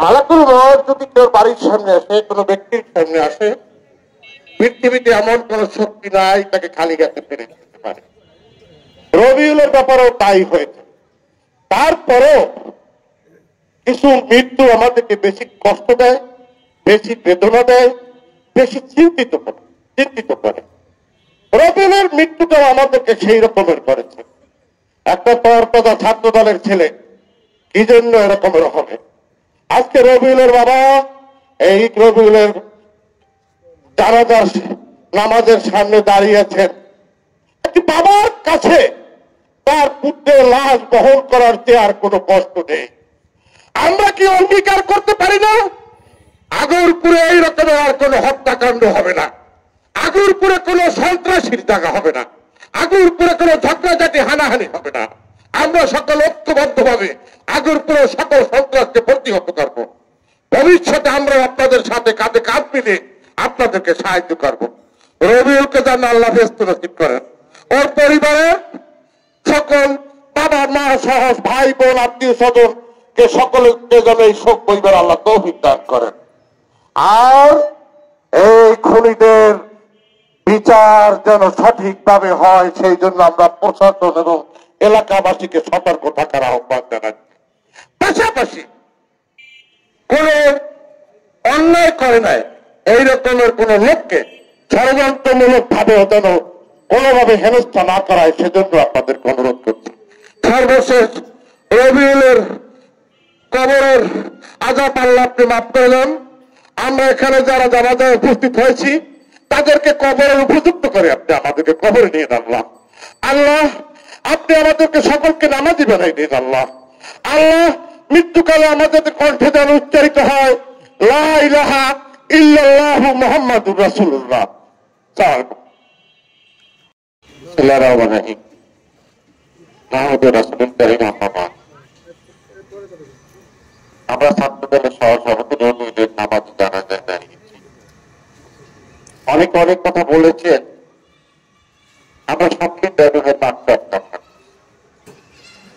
আলাকুল যদি কেউ বাড়ির সামনে আসে, কোনো ব্যক্তির সামনে আসে, পৃথিবীতে এমন কোন শক্তি নাই তাকে খালি গাছে ফেলে দিতে পারে। রবিউলের ব্যাপারেও তাই হয়েছে। তারপরেও কিছু মৃত্যু আমাদেরকে বেশি কষ্ট দেয়, বেশি বেদনা দেয়, বেশি চিন্তিত করে। রবিউলের মৃত্যুটাও আমাদেরকে সেই রকমের করেছে। একটা তরতাজা ছাত্র দলের ছেলে কি জন্য এরকমের হবে? আজকে রবিউলের বাবা এই রবিউলের জানাজার নামাজের সামনে দাঁড়িয়েছেন। একটি বাবার কাছে তার পুত্রের লাশ বহন করার চেয়ে আর কোনো কষ্ট নেই। আমরা কি অঙ্গীকার করতে পারি না আগরপুরে এই রকমের আর কোনো হত্যাকাণ্ড হবে না, আগরপুরে কোনো সন্ত্রাসীর জায়গা হবে না, আগরপুরে কোনো ঝগড়াঝাটি হানাহানি হবে না। আমরা সকল ঐক্যবদ্ধভাবে আগরপুরে সকল সন্ত্রাসকে প্রতিহত করব। ভবিষ্যতে আমরা আপনাদের সাথে কাঁধে কাঁধ মিলে আপনাদেরকে সাহায্য করব। রবিউলকে যেন আল্লাহ ব্যস্ত নসিব করেন, ওর পরিবারের সকল বাবা মা সহ ভাই বোন আত্মীয় স্বজন কে সকলকে যেন এই শোক পরিবার আল্লাহ তৌফিক দান করেন। আর এই খুনিদের বিচার যেন সঠিকভাবে হয় সেই জন্য আমরা প্রশাসন এবং এলাকাবাসীকে সতর্ক থাকার আহ্বান জানাচ্ছি। পাশাপাশি কোন অন্যায় করে নাই এই রকমের কোন লোককে ষড়যন্ত্রমূলক ভাবে যেন কোনোভাবে হেনস্থা না করায় সেজন্য আপনাদেরকে অনুরোধ করছি। সর্বশেষ রবিউলের কবরের আযাব আল্লাহ আপনি মাফ করে দেন। আমরা এখানে যারা জানাজায় উপস্থিত হয়েছি তাদেরকে কবরের উপযুক্ত করে আপনি আমাদেরকে কবরে নিয়ে আল্লাহ। আল্লাহ আপনি আমাদেরকে সকলকে নামাজি বানাই দিন আল্লাহ। আল্লাহ মৃত্যুকালে আমাদের কণ্ঠে যেন উচ্চারিত হয় লা ইলাহা ইল্লাল্লাহু মুহাম্মাদুর রাসূলুল্লাহ। আমরা ছাত্র দলের সহসভাপতি রবিউলের নামাজ জানাজায় দাঁড়িয়েছি। অনেক কথা বলেছেন, আমরা সবচেয়ে ব্যবহার মানতে পারতাম না।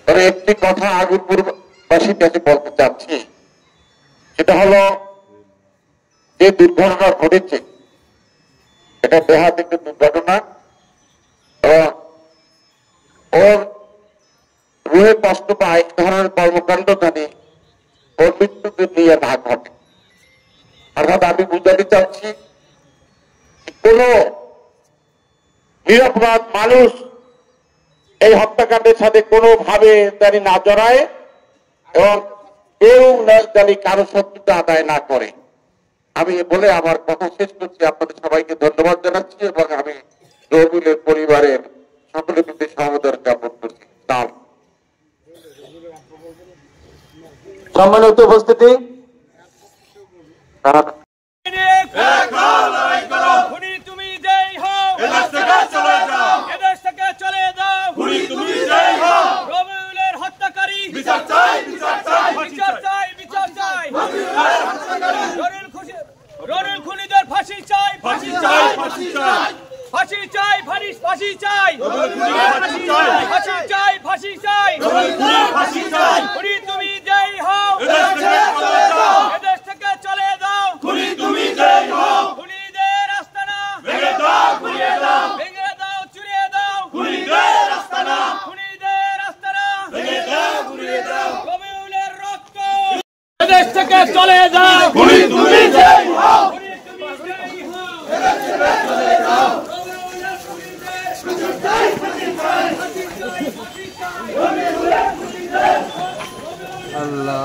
তবে একটি কথা আগরপুরবাসীর কাছে বলতে চাচ্ছি, সেটা হলো যে দুর্ঘটনা ঘটেছে এটা বেহাত একটি দুর্ঘটনা এবং ওর রুহে কষ্ট পায় এই ধরনের কর্মকাণ্ড জানি ওর মৃত্যুকে নিয়ে না ঘটে। অর্থাৎ আমি বুঝাতে চাচ্ছি কোন নিরপরাধ মানুষ এই হত্যাকাণ্ডের সাথে কোনোভাবে জানি না জড়ায় এবং কেউ জানি কারো শত্রুতা আদায় না করে। আমি বলে আমার কথা শেষ করছি। আপনাদের সবাইকে ধন্যবাদ জানাচ্ছি এবং আমি রবিউলের পরিবারের সকলের প্রতি সমবেদনা জ্ঞাপন করছি। সম্মানিত উপস্থিতি, খুনিদের ফাঁসি চাই, ফাঁসি চাই, ফাঁসি চাই, ফাঁসি চাই, ফাঁসি চাই, ফাঁসি চাই, ফাঁসি চাই, ফাঁসি চাই। খুনি তুমি যেই হও এদেশ থেকে চলে যাও, খুনি তুমি যেই হও খুনিদের আস্তানা ভেঙে দাও, গুড়িয়ে দাও, ভেঙে দাও, চুরিয়ে দাও, খুনিদের আস্তানা, খুনিদের আস্তানা ভেঙে দাও, গুড়িয়ে দাও। রবিউলের রক্ত এদেশ থেকে চলে যাও, খুনি তুমি যেই হও, খুনি তুমি যেই হও এদেশ থেকে চলে যাও। আল্লাহ